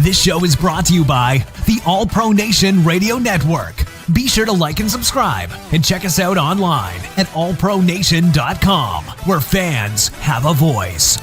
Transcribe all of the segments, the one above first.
This show is brought to you by the All Pro Nation Radio Network. Be sure to like and subscribe and check us out online at allpronation.com, where fans have a voice.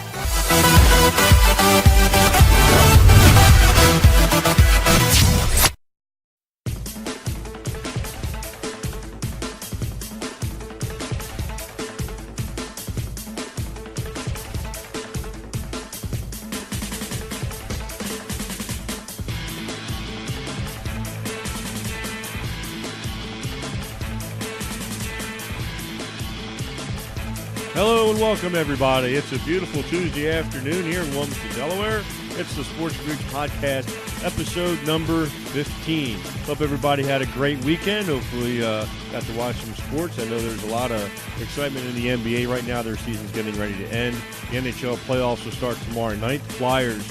Hello and welcome, everybody. It's a beautiful Tuesday afternoon here in Wilmington, Delaware. It's the Sports Greek Podcast, episode number 15. Hope everybody had a great weekend. Hopefully got to watch some sports. I know there's a lot of excitement in the NBA right now. Their season's getting ready to end. The NHL playoffs will start tomorrow night. The Flyers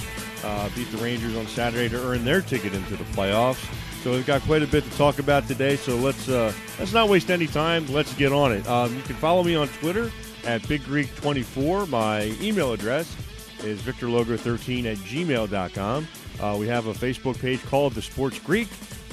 beat the Rangers on Saturday to earn their ticket into the playoffs. So we've got quite a bit to talk about today. So let's not waste any time. Let's get on it. You can follow me on Twitter at BigGreek24. My email address is victorlogo13@gmail.com. We have a Facebook page called The Sports Greek,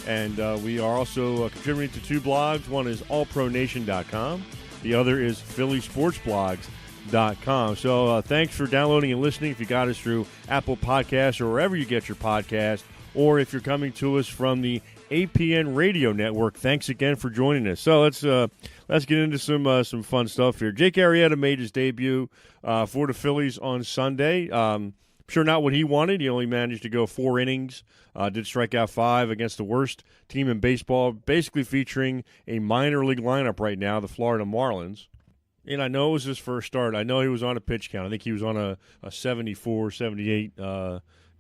and we are also contributing to two blogs. One is allpronation.com. The other is phillysportsblogs.com. So thanks for downloading and listening. If you got us through Apple Podcasts or wherever you get your podcast, or if you're coming to us from the APN Radio Network, thanks again for joining us. So let's get into some fun stuff here. Jake Arrieta made his debut for the Phillies on Sunday. Sure not what he wanted. He only managed to go 4 innings, did strike out 5 against the worst team in baseball, basically featuring a minor league lineup right now, the Florida Marlins. And I know it was his first start. I know he was on a pitch count. I think he was on a 74, 78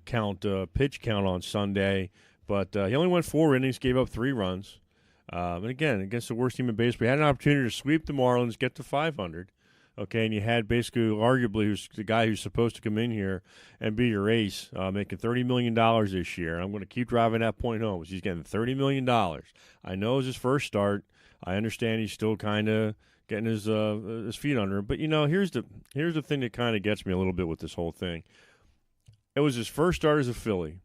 count pitch count on Sunday. But he only went 4 innings, gave up 3 runs. And again, against the worst team in baseball, he had an opportunity to sweep the Marlins, get to 500. Okay, and you had basically, arguably, who's the guy who's supposed to come in here and be your ace, making $30 million this year. I'm going to keep driving that point home. He's getting $30 million. I know it's his first start. I understand he's still kind of getting his feet under him. But, you know, here's the thing that kind of gets me a little bit with this whole thing. It was his first start as a Philly.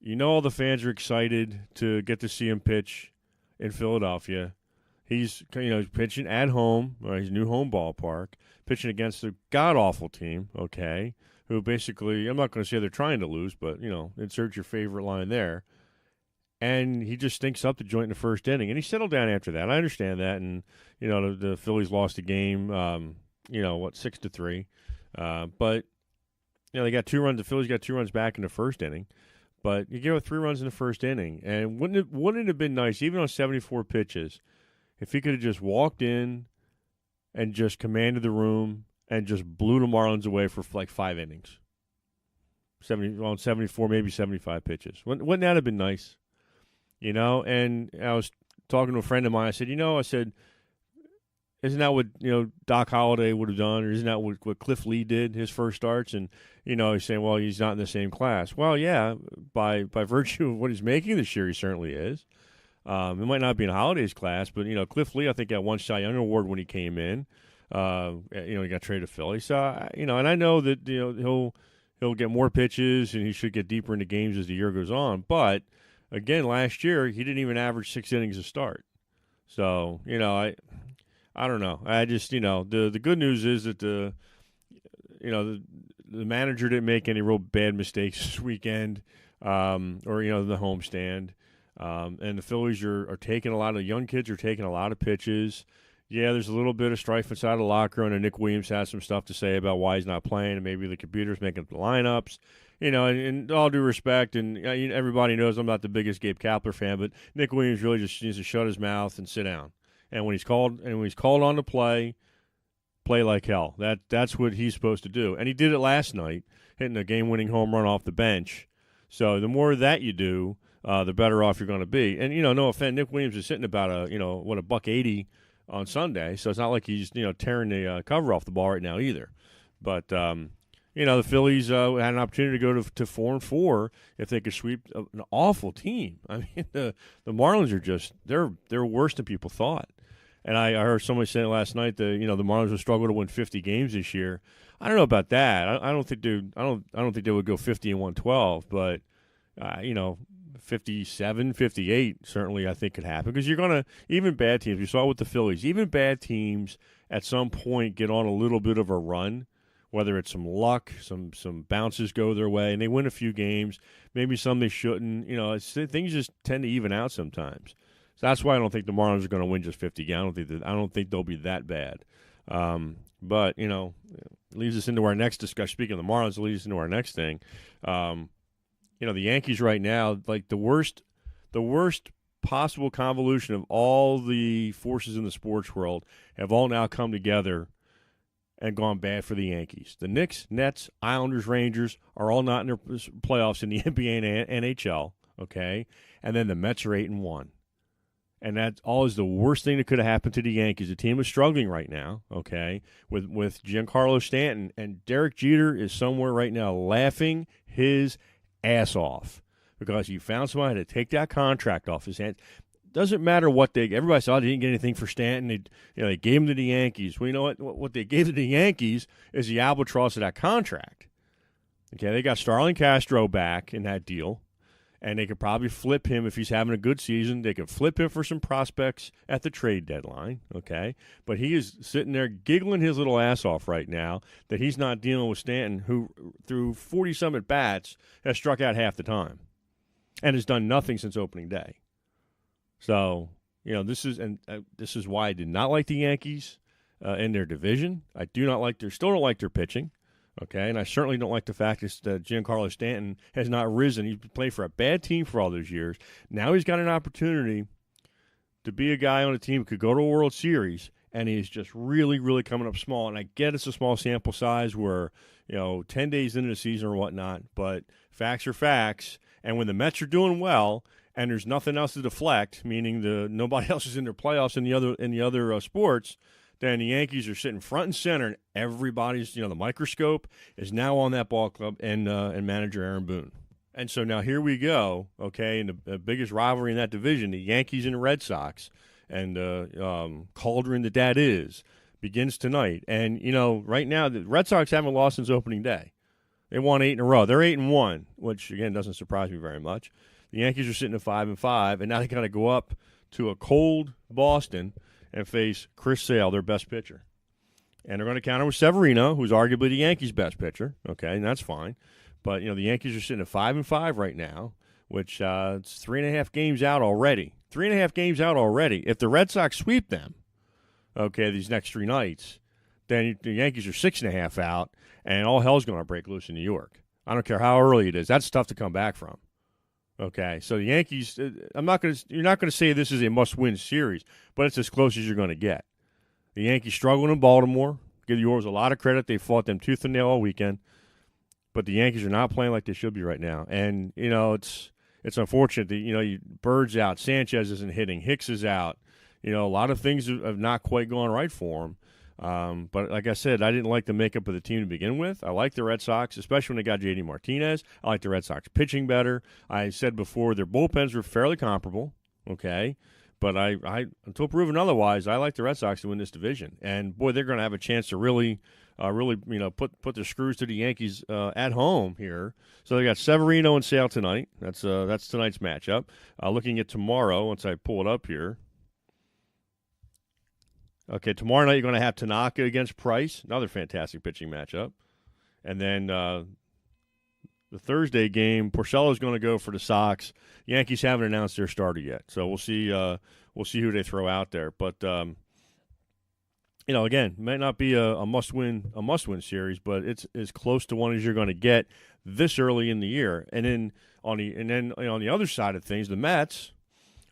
You know all the fans are excited to get to see him pitch in Philadelphia. He's pitching at home, his new home ballpark, pitching against a god-awful team, okay, who basically, I'm not going to say they're trying to lose, but, insert your favorite line there. And he just stinks up the joint in the first inning. And he settled down after that. I understand that. And, the Phillies lost the game, 6-3. But, they got 2 runs. The Phillies got 2 runs back in the first inning. But you gave up 3 runs in the first inning. And wouldn't it have been nice, even on 74 pitches, if he could have just walked in and just commanded the room and just blew the Marlins away for like 5 innings? 74, maybe 75 pitches. Wouldn't that have been nice? And I was talking to a friend of mine. I said, isn't that what Doc Holliday would have done, or isn't that what Cliff Lee did his first starts? And he's saying, well, he's not in the same class. Well, yeah, by virtue of what he's making this year, he certainly is. It might not be in Holliday's class, but Cliff Lee, I think, got 1 Cy Young Award when he came in. He got traded to Philly, so and I know that he'll get more pitches and he should get deeper into games as the year goes on. But again, last year he didn't even average 6 innings a start. So I don't know. I just, the good news is that the manager didn't make any real bad mistakes this weekend, or the homestand. And the Phillies are taking a lot of young kids are taking a lot of pitches. Yeah, there's a little bit of strife inside the locker room, and Nick Williams has some stuff to say about why he's not playing, and maybe the computer's making up the lineups. And all due respect, and everybody knows I'm not the biggest Gabe Kapler fan, but Nick Williams really just needs to shut his mouth and sit down. And when he's called on to play like hell. That's what he's supposed to do. And he did it last night, hitting a game-winning home run off the bench. So the more that you do, the better off you're going to be. And no offense, Nick Williams is sitting about $180 on Sunday, so it's not like he's tearing the cover off the ball right now either. But the Phillies had an opportunity to go to 4-4 if they could sweep an awful team. I mean, the Marlins are just they're worse than people thought. And I heard somebody say last night that the Marlins would struggle to win 50 games this year. I don't know about that. I don't think they would go 50-112, but 57, 58 certainly I think could happen because you're going to, even bad teams, you saw it with the Phillies, even bad teams at some point get on a little bit of a run, whether it's some luck, some bounces go their way, and they win a few games, maybe some they shouldn't. Things just tend to even out sometimes. So that's why I don't think the Marlins are going to win just 50 games. I don't think they'll be that bad. But, it leads us into our next discussion. Speaking of the Marlins, it leads us into our next thing. The Yankees right now, like the worst possible convolution of all the forces in the sports world have all now come together and gone bad for the Yankees. The Knicks, Nets, Islanders, Rangers are all not in their playoffs in the NBA and NHL, okay? And then the Mets are 8-1. And that all is the worst thing that could have happened to the Yankees. The team is struggling right now, okay, with Giancarlo Stanton. And Derek Jeter is somewhere right now laughing his ass off because he found somebody to take that contract off his hands. Doesn't matter what everybody saw, they didn't get anything for Stanton. They gave him to the Yankees. Well, you know what they gave to the Yankees is the albatross of that contract. Okay, they got Starlin Castro back in that deal. And they could probably flip him if he's having a good season. They could flip him for some prospects at the trade deadline, okay? But he is sitting there giggling his little ass off right now that he's not dealing with Stanton, who through 40-some at-bats has struck out half the time and has done nothing since opening day. So, this is why I did not like the Yankees in their division. I still don't like their pitching. Okay, and I certainly don't like the fact that Giancarlo Stanton has not risen. He's played for a bad team for all those years. Now he's got an opportunity to be a guy on a team who could go to a World Series, and he's just really, really coming up small. And I get it's a small sample size where, 10 days into the season or whatnot, but facts are facts. And when the Mets are doing well and there's nothing else to deflect, meaning nobody else is in their playoffs in the other sports, then the Yankees are sitting front and center, and everybody's, the microscope is now on that ball club and manager Aaron Boone. And so now here we go, okay, in the biggest rivalry in that division, the Yankees and the Red Sox, and cauldron that is, begins tonight. And, right now the Red Sox haven't lost since opening day. They won 8 in a row. They're 8-1, which, again, doesn't surprise me very much. The Yankees are sitting at 5-5, and now they got to go up to a cold Boston and face Chris Sale, their best pitcher. And they're going to counter with Severino, who's arguably the Yankees' best pitcher. Okay, and that's fine. But, the Yankees are sitting at 5-5 right now, which it's 3.5 games out already. 3.5 games out already. If the Red Sox sweep them, okay, these next 3 nights, then the Yankees are 6.5 out, and all hell's going to break loose in New York. I don't care how early it is. That's tough to come back from. Okay, so the Yankees, you're not going to say this is a must-win series, but it's as close as you're going to get. The Yankees struggled in Baltimore. Give the Orioles a lot of credit. They fought them tooth and nail all weekend. But the Yankees are not playing like they should be right now. And, it's unfortunate that, Bird's out. Sanchez isn't hitting. Hicks is out. A lot of things have not quite gone right for him. But like I said, I didn't like the makeup of the team to begin with. I like the Red Sox, especially when they got J.D. Martinez. I like the Red Sox pitching better. I said before their bullpens were fairly comparable, okay? But I until proven otherwise, I like the Red Sox to win this division. And, boy, they're going to have a chance to really put their screws to the Yankees at home here. So they got Severino and Sale tonight. That's tonight's matchup. Looking at tomorrow, once I pull it up here. Okay, tomorrow night you're going to have Tanaka against Price, another fantastic pitching matchup. And then the Thursday game, Porcello's going to go for the Sox. Yankees haven't announced their starter yet, so we'll see who they throw out there. But again, might not be a must-win series, but it's as close to one as you're going to get this early in the year. And then on the other side of things, the Mets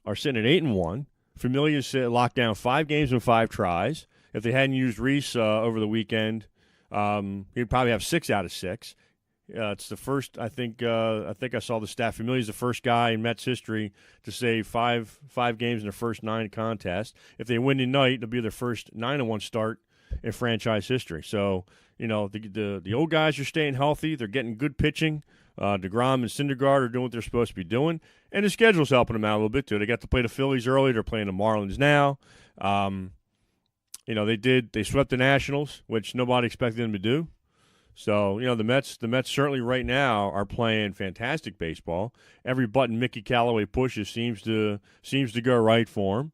are sitting at 8-1. Familia's locked down 5 games and 5 tries. If they hadn't used Reese over the weekend, he'd probably have 6 out of 6. It's the first. I think I saw the stat. Familia's the first guy in Mets history to save five games in their first 9 contests. If they win tonight, it'll be their first 9-1 start in franchise history. So the old guys are staying healthy. They're getting good pitching. DeGrom and Syndergaard are doing what they're supposed to be doing, and the schedule's helping them out a little bit too. They got to play the Phillies early. They're playing the Marlins now. They swept the Nationals, which nobody expected them to do. So, the Mets certainly right now are playing fantastic baseball. Every button Mickey Callaway pushes seems to go right for him.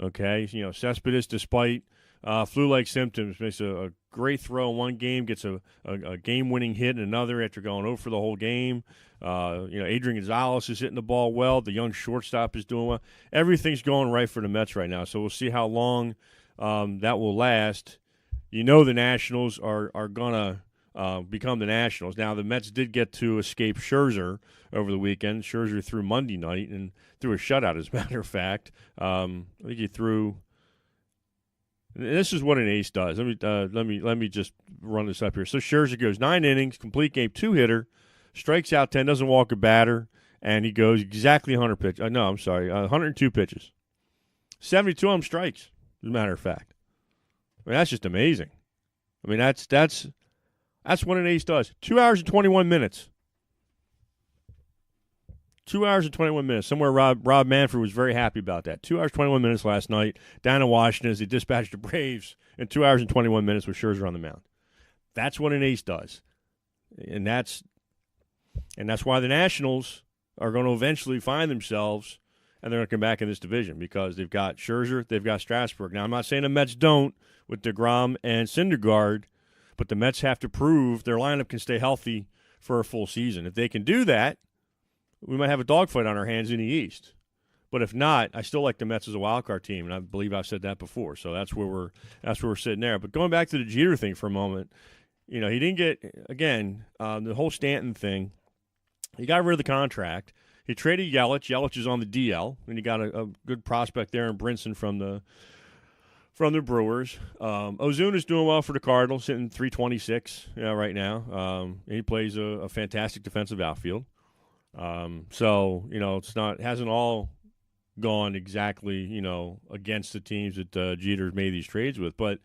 Okay, Cespedes, despite flu-like symptoms, makes a great throw in one game, gets a game-winning hit in another after going over for the whole game. Adrian Gonzalez is hitting the ball well. The young shortstop is doing well. Everything's going right for the Mets right now. So we'll see how long that will last. The Nationals are going to become the Nationals. Now, the Mets did get to escape Scherzer over the weekend. Scherzer threw Monday night and threw a shutout, as a matter of fact. I think he threw. This is what an ace does. Let me just run this up here. So Scherzer goes 9 innings, complete game, 2-hitter, strikes out 10, doesn't walk a batter, and he goes exactly 100 pitches. 102 pitches, 72 of them strikes. As a matter of fact, that's just amazing. That's what an ace does. 2 hours and 21 minutes. 2 hours and 21 minutes. Somewhere Rob Manfred was very happy about that. 2 hours, 21 minutes last night down in Washington as they dispatched the Braves in 2 hours and 21 minutes with Scherzer on the mound. That's what an ace does. And that's why the Nationals are going to eventually find themselves, and they're going to come back in this division because they've got Scherzer, they've got Strasburg. Now, I'm not saying the Mets don't with DeGrom and Syndergaard, but the Mets have to prove their lineup can stay healthy for a full season. If they can do that, we might have a dogfight on our hands in the East. But if not, I still like the Mets as a wild card team, and I believe I've said that before. So that's where we're sitting there. But going back to the Jeter thing for a moment, he didn't get, again, the whole Stanton thing. He got rid of the contract. He traded Yelich. Yelich is on the DL, and he got a good prospect there in Brinson from the Brewers. Ozuna's doing well for the Cardinals, hitting 326 right now. He plays a fantastic defensive outfield. So it hasn't all gone exactly against the teams that Jeter's made these trades with, but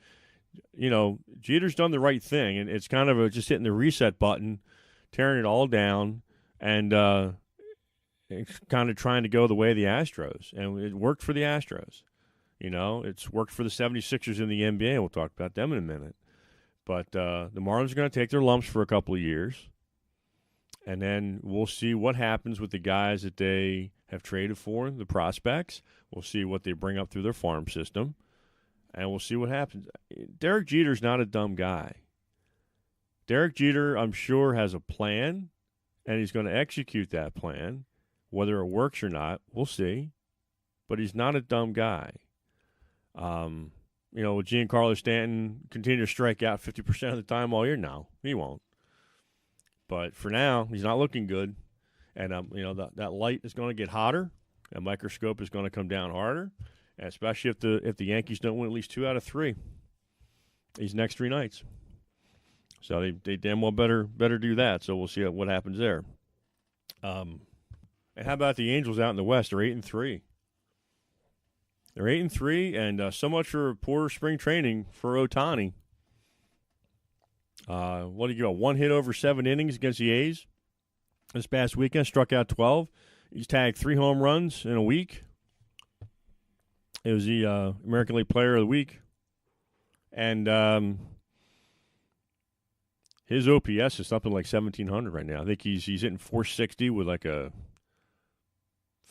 Jeter's done the right thing, and it's kind of just hitting the reset button, tearing it all down, and it's kind of trying to go the way of the Astros, and it worked for the Astros. It's worked for the 76ers in the NBA. We'll talk about them in a minute. But the Marlins are going to take their lumps for a couple of years, and then we'll see what happens with the guys that they have traded for, the prospects. We'll see what they bring up through their farm system, and we'll see what happens. Derek Jeter's not a dumb guy. Derek Jeter, I'm sure, has a plan, and he's going to execute that plan. Whether it works or not, we'll see. But he's not a dumb guy. Will Giancarlo Stanton continue to strike out 50% of the time all year? No, he won't. But for now, he's not looking good. And, that light is going to get hotter. That microscope is going to come down harder, and especially if the Yankees don't win at least 2 out of 3 these next 3 nights. So they damn well better do that. So we'll see what happens there. And how about the Angels out in the West? They're 8-3. They're 8-3, and so much for poor spring training for Ohtani. What did you got? 1 hit over 7 innings against the A's this past weekend. Struck out 12. He's tagged 3 home runs in a week. It was the American League Player of the Week, and his OPS is something like 1,700 right now. I think he's hitting 460 with like a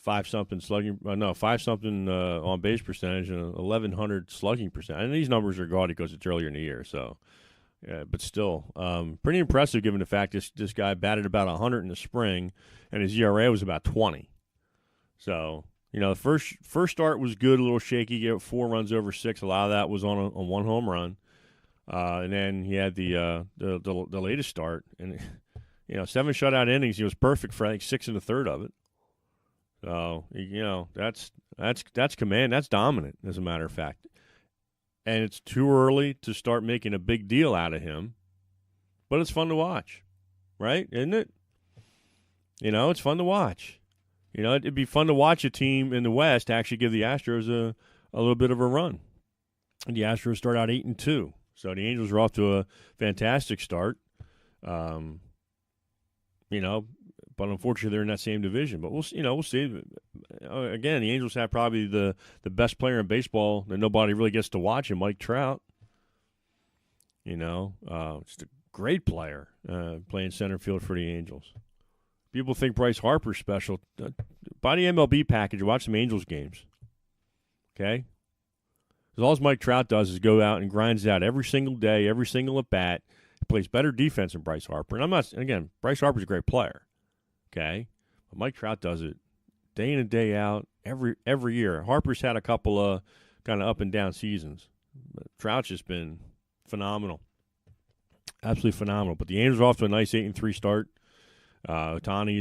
5-something slugging. 5-something on base percentage and 1,100 slugging percent. And these numbers are gaudy because it's earlier in the year. So, yeah, but still, pretty impressive given the fact this guy batted about 100 in the spring, and his ERA was about 20. So, the first start was good, a little shaky. Gave 4 runs over 6. A lot of that was on 1 home run. And then he had the latest start, and 7 shutout innings. He was perfect for I think 6 1/3 of it. So that's command. That's dominant, as a matter of fact. And it's too early to start making a big deal out of him, but it's fun to watch, right? Isn't it? It's fun to watch. It'd be fun to watch a team in the West actually give the Astros a little bit of a run. And the Astros start out 8-2. So the Angels are off to a fantastic start. But unfortunately they're in that same division. But we'll see. Again, the Angels have probably the best player in baseball that nobody really gets to watch, and Mike Trout. Just a great player playing center field for the Angels. People think Bryce Harper's special. Buy the MLB package. Watch some Angels games. Okay? Because all Mike Trout does is go out and grinds out every single day, every single at-bat. He plays better defense than Bryce Harper. And again, Bryce Harper's a great player. Okay? But Mike Trout does it day in and day out, every year. Harper's had a couple of kind of up and down seasons. But Trout's just been phenomenal. Absolutely phenomenal. But the Angels are off to a nice 8-3 start. Ohtani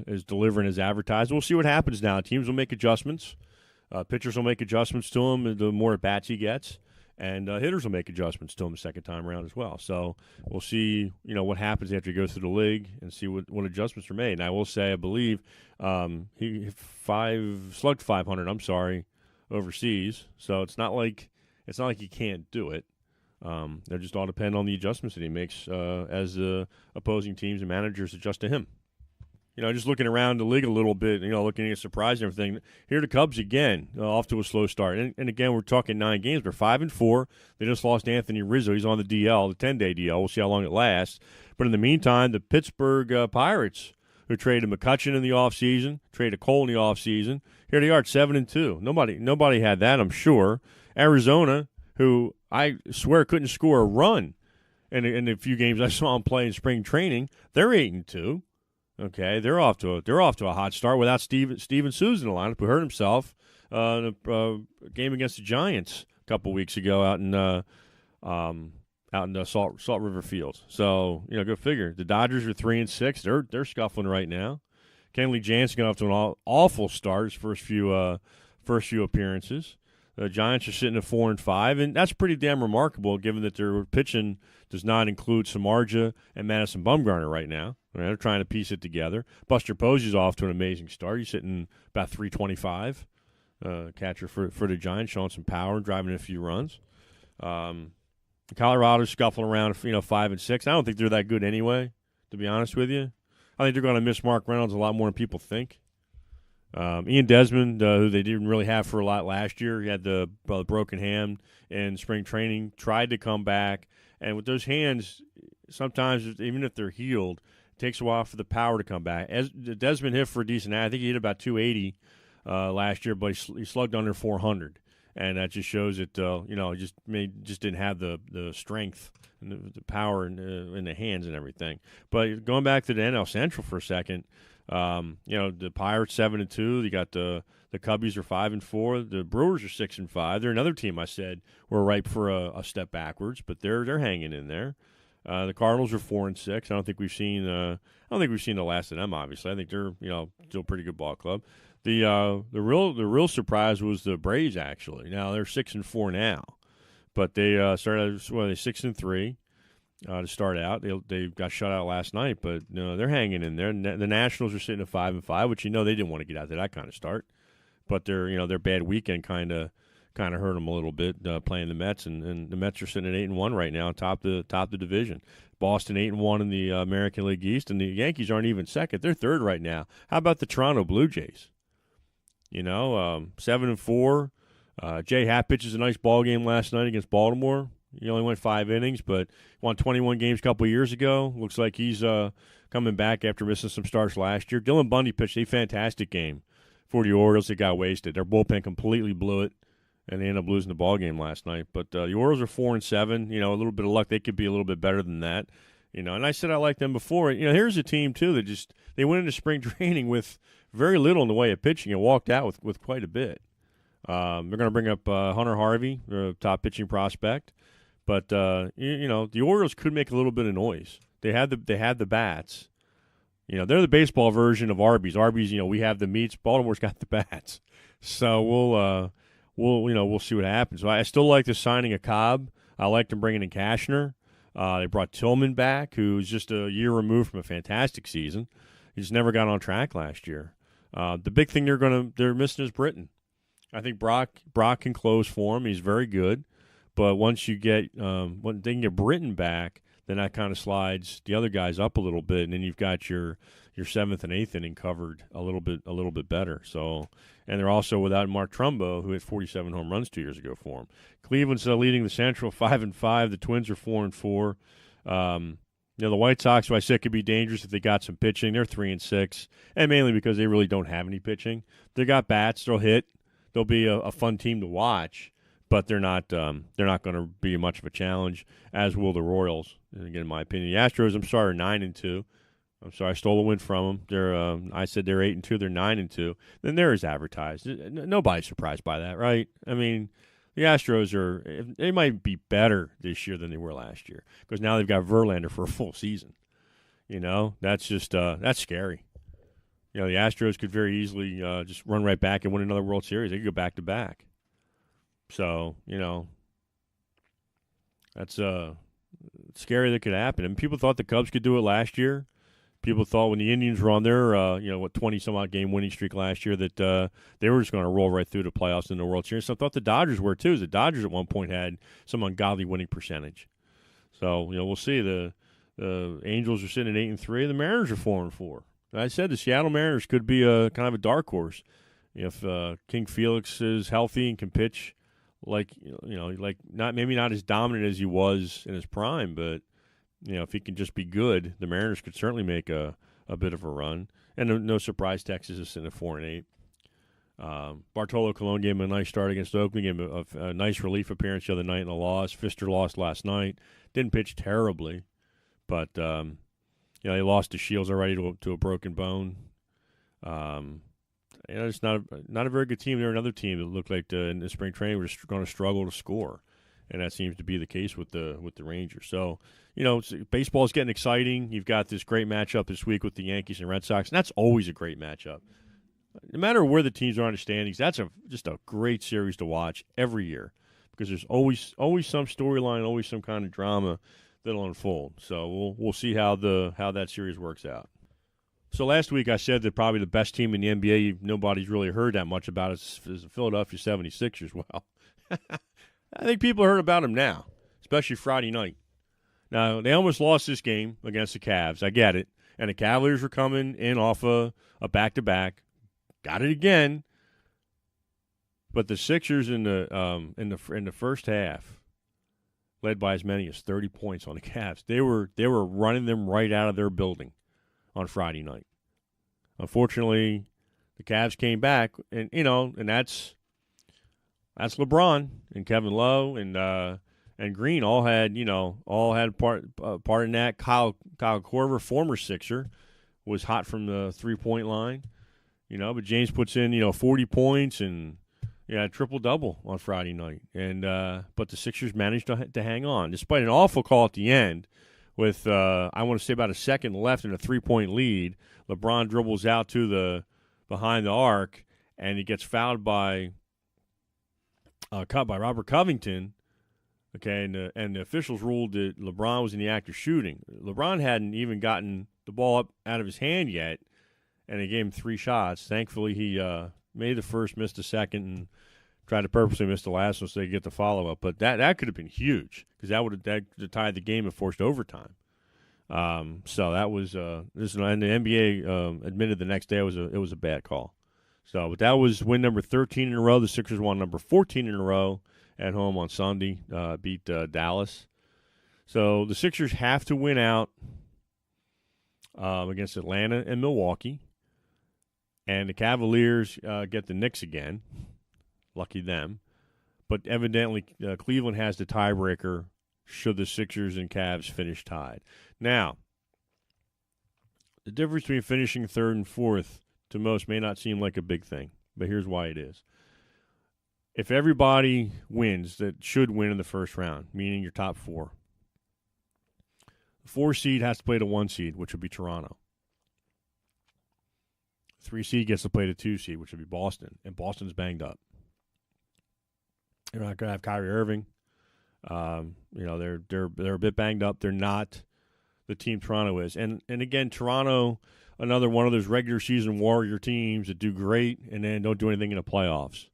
is delivering as advertised. We'll see what happens now. Teams will make adjustments. Pitchers will make adjustments to him the more at-bats he gets. And hitters will make adjustments to him the second time around as well. So we'll see, what happens after he goes through the league and see what adjustments are made. And I will say, I believe he slugged 500. Overseas. So it's not like he can't do it. They just all depend on the adjustments that he makes as opposing teams and managers adjust to him. Just looking around the league a little bit, looking at surprise and everything. Here are the Cubs again, off to a slow start. And again, we're talking 9 games. They're 5-4. They just lost Anthony Rizzo. He's on the DL, the 10-day DL. We'll see how long it lasts. But in the meantime, the Pittsburgh Pirates, who traded McCutchen in the offseason, traded Cole in the offseason, here they are at 7-2. Nobody had that, I'm sure. Arizona, who I swear couldn't score a run in the few games I saw him play in spring training, they're 8-2. Okay, they're off to a hot start without Steven Souza in the lineup, who hurt himself in a game against the Giants a couple weeks ago out in Salt River Fields. So go figure. The Dodgers are 3-6. They're scuffling right now. Kenley Jansen got off to an awful start his first few appearances. The Giants are sitting at 4-5, and that's pretty damn remarkable given that their pitching does not include Samardzija and Madison Bumgarner right now. They're trying to piece it together. Buster Posey's off to an amazing start. He's sitting about 325. Catcher for the Giants, showing some power and driving a few runs. Colorado's scuffling around, 5-6. I don't think they're that good anyway, to be honest with you. I think they're going to miss Mark Reynolds a lot more than people think. Ian Desmond, who they didn't really have for a lot last year, he had the broken hand in spring training, tried to come back. And with those hands, sometimes, even if they're healed, it takes a while for the power to come back. As Desmond hit for a decent, I think he hit about 280 last year, but he slugged under 400. And that just shows that, he just didn't have the strength and the power in the hands and everything. But going back to the NL Central for a second, the Pirates 7-2. You got the Cubbies are 5-4. The Brewers are 6-5. They're another team I said were ripe for a step backwards, but they're hanging in there. The Cardinals are 4-6. I don't think we've seen the last of them. Obviously, I think they're still a pretty good ball club. The real surprise was the Braves actually. Now they're 6-4 now, but they started 6-3. To start out, they got shut out last night, but they're hanging in there. The Nationals are sitting at 5-5, which they didn't want to get out to that kind of start, but their bad weekend kind of hurt them a little bit playing the Mets, and the Mets are sitting at 8-1 right now, top the division. Boston 8-1 in the American League East, and the Yankees aren't even second; they're third right now. How about the Toronto Blue Jays? 7-4. Jay Happ pitches a nice ball game last night against Baltimore. He only went 5 innings, but won 21 games a couple of years ago. Looks like he's coming back after missing some starts last year. Dylan Bundy pitched a fantastic game for the Orioles. They got wasted. Their bullpen completely blew it, and they ended up losing the ball game last night. But the Orioles are 4-7. A little bit of luck. They could be a little bit better than that. And I said I liked them before. Here's a team, too, that they went into spring training with very little in the way of pitching and walked out with quite a bit. They're going to bring up Hunter Harvey, their top pitching prospect. But the Orioles could make a little bit of noise. They had the bats. They're the baseball version of Arby's. Arby's, we have the meats. Baltimore's got the bats. So we'll see what happens. I still like the signing of Cobb. I like them bringing in Cashner. They brought Tillman back, who's just a year removed from a fantastic season. He just never got on track last year. The big thing they're missing is Britton. I think Brock can close for him. He's very good. But once you get when they can get Britton back, then that kind of slides the other guys up a little bit, and then you've got your 7th and 8th inning covered a little bit better. So, and they're also without Mark Trumbo, who hit 47 home runs 2 years ago for him. Cleveland's leading the Central 5-5. The Twins are 4-4. The White Sox, who I said could be dangerous if they got some pitching, they're 3-6, and mainly because they really don't have any pitching. They got bats, they'll hit, they'll be a fun team to watch, but they're not going to be much of a challenge, as will the Royals. And again, in my opinion, the Astros, I'm sorry, are 9-2. I'm sorry, I stole a win from them. I said they're 8-2, they're 9-2. Then they're as advertised. Nobody's surprised by that, right? I mean, the Astros they might be better this year than they were last year because now they've got Verlander for a full season. That's just that's scary. The Astros could very easily just run right back and win another World Series. They could go back to back. So that's scary that could happen. And people thought the Cubs could do it last year. People thought when the Indians were on their 20-some-odd game winning streak last year that they were just going to roll right through the playoffs in the World Series. So I thought the Dodgers were too. The Dodgers at one point had some ungodly winning percentage. So we'll see. The Angels are sitting at 8-3. The Mariners are 4-4. I said the Seattle Mariners could be a kind of a dark horse if King Felix is healthy and can pitch like not as dominant as he was in his prime, but. If he can just be good, the Mariners could certainly make a bit of a run. And no surprise, Texas is sitting at 4-8. Bartolo Colon gave him a nice start against Oakland, gave him a nice relief appearance the other night in a loss. Pfister lost last night. Didn't pitch terribly, but they lost to Shields already to a broken bone. It's not a very good team. They're another team that looked like in the spring training was going to struggle to score. And that seems to be the case with the Rangers. So, baseball is getting exciting. You've got this great matchup this week with the Yankees and Red Sox, and that's always a great matchup. No matter where the teams are on the standings, that's just a great series to watch every year because there's always some storyline, always some kind of drama that'll unfold. So we'll see how that series works out. So last week I said that probably the best team in the NBA nobody's really heard that much about is the Philadelphia 76ers. Well, I think people heard about them now, especially Friday night. Now, they almost lost this game against the Cavs. I get it. And the Cavaliers were coming in off a back-to-back. Got it again. But the Sixers in the first half led by as many as 30 points on the Cavs. They were running them right out of their building on Friday night. Unfortunately, the Cavs came back, and that's LeBron and Kevin Lowe and Green all had part in that. Kyle Korver, former Sixer, was hot from the 3-point line, but James puts in 40 points and triple-double on Friday night. And but the Sixers managed to hang on despite an awful call at the end with I want to say about a second left in a 3-point lead. LeBron dribbles out to behind the arc and he gets fouled by Robert Covington, okay, and the officials ruled that LeBron was in the act of shooting. LeBron hadn't even gotten the ball up out of his hand yet, and they gave him 3 shots. Thankfully, he made the first, missed the second, and tried to purposely miss the last one so they could get the follow-up. But that could have been huge because that would have tied the game and forced overtime. So that was and the NBA admitted the next day it was a bad call. So, but that was win number 13 in a row. The Sixers won number 14 in a row at home on Sunday, beat Dallas. So the Sixers have to win out against Atlanta and Milwaukee. And the Cavaliers get the Knicks again. Lucky them. But evidently Cleveland has the tiebreaker should the Sixers and Cavs finish tied. Now, the difference between finishing third and fourth to most may not seem like a big thing, but here's why it is. If everybody wins that should win in the first round, meaning your top 4, the 4 seed has to play the 1 seed, which would be Toronto. 3 seed gets to play the 2 seed, which would be Boston, and Boston's banged up. They're not going to have Kyrie Irving. They're a bit banged up. They're not the team Toronto is, and again, Toronto, another one of those regular season warrior teams that do great and then don't do anything in the playoffs.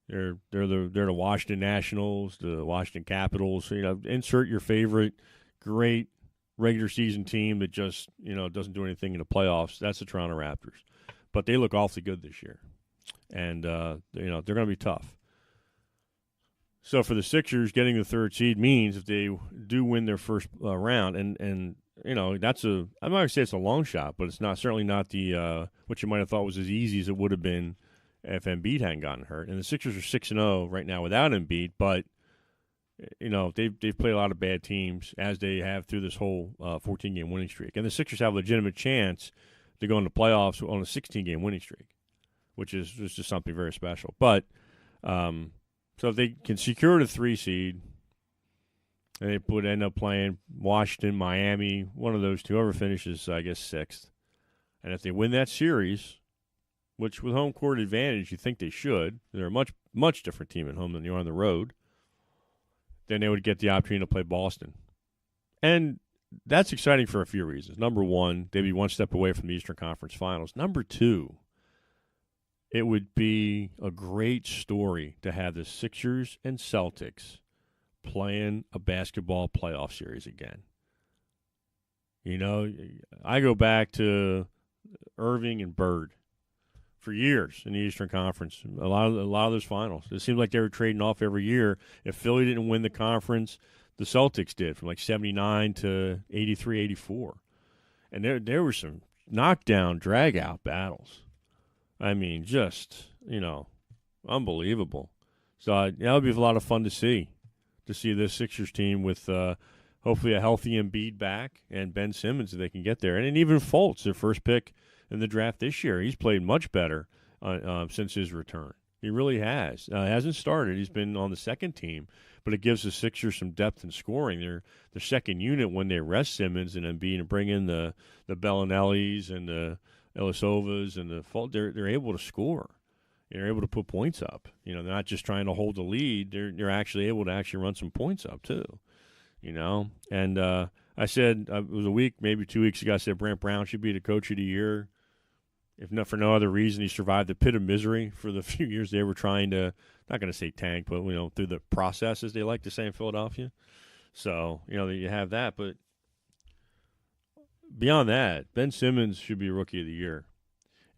They're the Washington Nationals, the Washington Capitals. Insert your favorite great regular season team that just doesn't do anything in the playoffs. That's the Toronto Raptors, but they look awfully good this year, and they're going to be tough. So for the Sixers, getting the 3rd seed means if they do win their first round, and that's I'm not going to say it's a long shot, but it's certainly not the what you might have thought was as easy as it would have been if Embiid hadn't gotten hurt. And the Sixers are 6-0 right now without Embiid, but they've played a lot of bad teams as they have through this whole 14-game winning streak. And the Sixers have a legitimate chance to go into playoffs on a 16-game winning streak, which is just something very special. But so if they can secure the 3 seed, and they would end up playing Washington, Miami, one of those two, whoever finishes, I guess, 6th. And if they win that series, which with home court advantage you think they should, they're a much, much different team at home than you are on the road, then they would get the opportunity to play Boston. And that's exciting for a few reasons. Number one, they'd be one step away from the Eastern Conference Finals. Number two, it would be a great story to have the Sixers and Celtics playing a basketball playoff series again. I go back to Irving and Bird for years in the Eastern Conference. A lot of those finals. It seemed like they were trading off every year. If Philly didn't win the conference, the Celtics did from like 79 to 83, 84. And there were some knockdown, drag-out battles. I mean, just, unbelievable. So that would be a lot of fun to see this Sixers team with hopefully a healthy Embiid back and Ben Simmons if they can get there. And even Fultz, their first pick in the draft this year, he's played much better since his return. He really has. Hasn't started. He's been on the second team, but it gives the Sixers some depth in scoring. They're the second unit when they rest Simmons and Embiid and bring in the Bellinellis and the Ilyasovas and the Fultz. They're able to score. They're able to put points up. They're not just trying to hold the lead. They're actually able to run some points up too. And I said it was a week, maybe 2 weeks ago. I said Brant Brown should be the coach of the year, if not for no other reason. He survived the pit of misery for the few years they were trying to, not going to say tank, but through the process, as they like to say in Philadelphia. So you have that, but beyond that, Ben Simmons should be Rookie of the Year,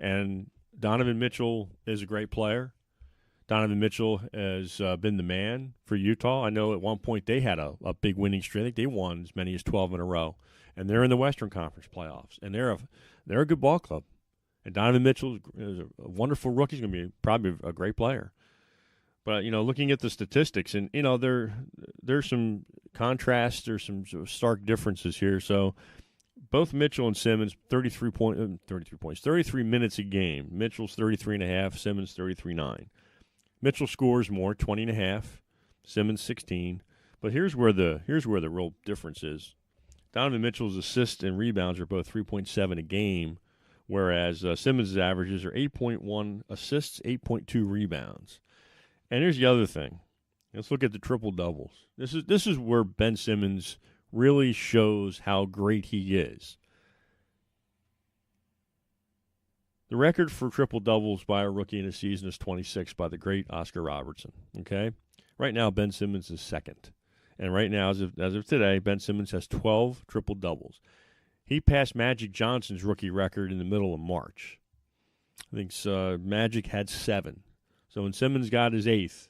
and Donovan Mitchell is a great player. Donovan Mitchell has been the man for Utah. I know at one point they had a big winning streak. I think they won as many as 12 in a row, and they're in the Western Conference playoffs, and they're a good ball club. And Donovan Mitchell is a wonderful rookie. He's going to be probably a great player. But looking at the statistics, and there's some contrasts, there's some stark differences here. So both Mitchell and Simmons, 33 points, 33 minutes a game. Mitchell's 33.5, Simmons 33.9. Mitchell scores more, 20.5, Simmons 16. But here's where the real difference is. Donovan Mitchell's assists and rebounds are both 3.7 a game, whereas Simmons' averages are 8.1 assists, 8.2 rebounds. And here's the other thing. Let's look at the triple doubles. This is where Ben Simmons really shows how great he is. The record for triple doubles by a rookie in a season is 26 by the great Oscar Robertson. Okay, right now Ben Simmons is second, and right now as of today, Ben Simmons has 12 triple doubles. He passed Magic Johnson's rookie record in the middle of March. I think Magic had 7. So when Simmons got his 8th,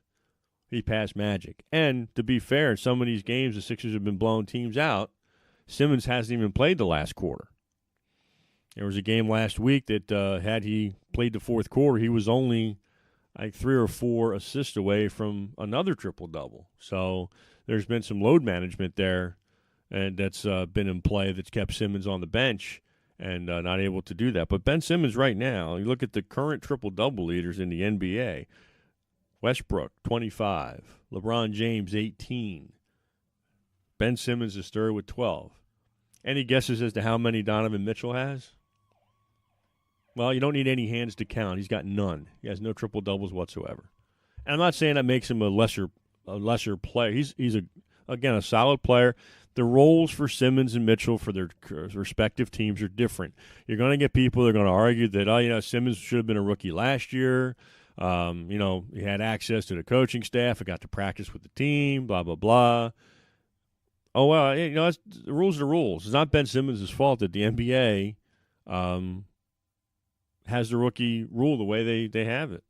he passed Magic. And to be fair, in some of these games the Sixers have been blowing teams out, Simmons hasn't even played the last quarter. There was a game last week that had he played the fourth quarter, he was only like 3 or 4 assists away from another triple-double. So there's been some load management there, and that's been in play that's kept Simmons on the bench and not able to do that. But Ben Simmons right now, you look at the current triple-double leaders in the NBA, Westbrook, 25, LeBron James, 18. Ben Simmons is third with 12. Any guesses as to how many Donovan Mitchell has? Well, you don't need any hands to count. He's got none. He has no triple-doubles whatsoever. And I'm not saying that makes him a lesser player. He's a solid player. The roles for Simmons and Mitchell for their respective teams are different. You're going to get people that are going to argue that, Simmons should have been a rookie last year. He had access to the coaching staff. He got to practice with the team, blah, blah, blah. Oh, well, the rules are the rules. It's not Ben Simmons' fault that the NBA has the rookie rule the way they have it.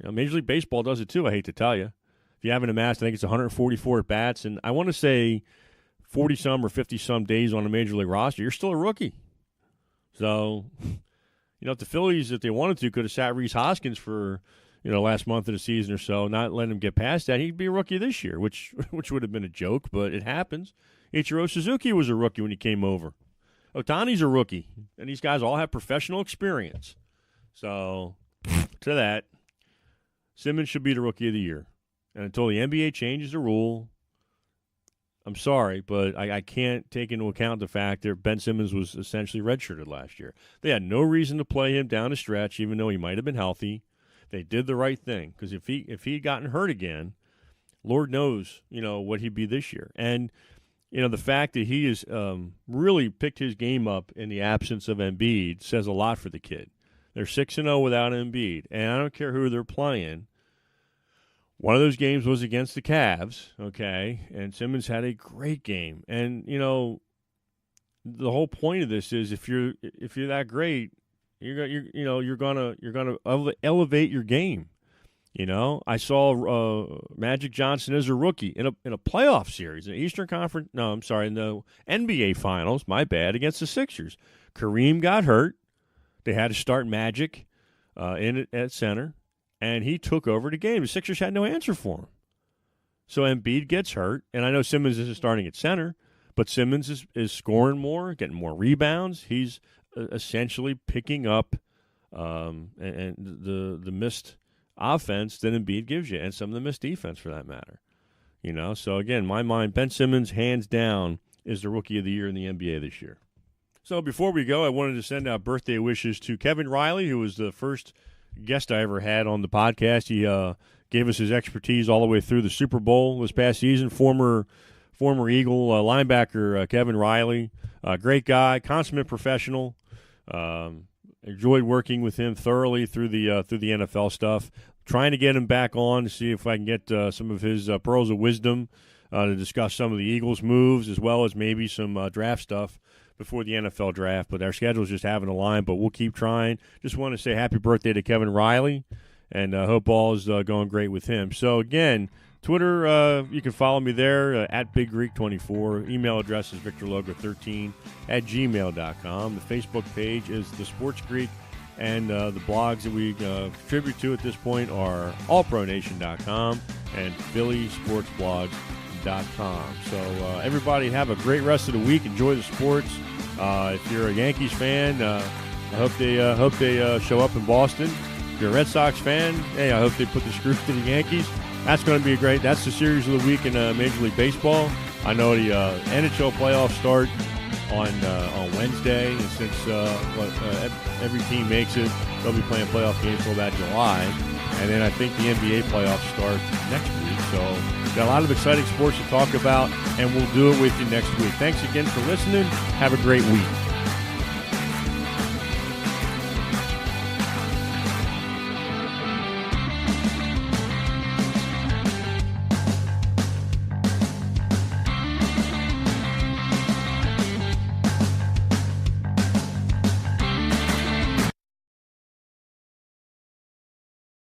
Major League Baseball does it too, I hate to tell you. If you haven't amassed, I think it's 144 at-bats, and I want to say 40-some or 50-some days on a major league roster, you're still a rookie. So, if the Phillies, if they wanted to, could have sat Rhys Hoskins for, last month of the season or so, not letting him get past that, he'd be a rookie this year, which would have been a joke, but it happens. Ichiro Suzuki was a rookie when he came over. Ohtani's a rookie, and these guys all have professional experience. So, to that, Simmons should be the rookie of the year. And until the NBA changes the rule, I'm sorry, but I can't take into account the fact that Ben Simmons was essentially redshirted last year. They had no reason to play him down the stretch, even though he might have been healthy. They did the right thing, because if he'd gotten hurt again, Lord knows, what he'd be this year. And, the fact that he has really picked his game up in the absence of Embiid says a lot for the kid. They're 6-0 without Embiid, and I don't care who they're playing. One of those games was against the Cavs, okay, and Simmons had a great game. And, the whole point of this is if you're that great, you're gonna elevate your game. I saw Magic Johnson as a rookie in a playoff series, in the Eastern Conference. No, I'm sorry, in the NBA Finals. My bad, against the Sixers. Kareem got hurt. They had to start Magic at center, and he took over the game. The Sixers had no answer for him. So Embiid gets hurt, and I know Simmons isn't starting at center, but Simmons is scoring more, getting more rebounds. He's essentially picking up and the missed offense that Embiid gives you, and some of the missed defense for that matter. So again, in my mind, Ben Simmons, hands down, is the rookie of the year in the NBA this year. So before we go, I wanted to send out birthday wishes to Kevin Riley, who was the first guest I ever had on the podcast. He gave us his expertise all the way through the Super Bowl this past season. Former Eagle linebacker Kevin Riley, great guy, consummate professional. Enjoyed working with him thoroughly through the NFL stuff. Trying to get him back on to see if I can get some of his pearls of wisdom to discuss some of the Eagles' moves, as well as maybe some draft stuff before the NFL draft. But our schedule's just having a line, but we'll keep trying. Just want to say happy birthday to Kevin Riley, and hope all is going great with him. So, again, Twitter, you can follow me there, at BigGreek24. Email address is victorlogo13@gmail.com. The Facebook page is The Sports Greek, and the blogs that we contribute to at this point are allpronation.com and phillysportsblog.com. So everybody have a great rest of the week. Enjoy the sports. If you're a Yankees fan, I hope they show up in Boston. If you're a Red Sox fan, hey, I hope they put the screws to the Yankees. That's going to be that's the series of the week in Major League Baseball. I know the NHL playoffs start on Wednesday, and since every team makes it, they'll be playing playoff games till about July. And then I think the NBA playoffs start next week. So got a lot of exciting sports to talk about, and we'll do it with you next week. Thanks again for listening. Have a great week.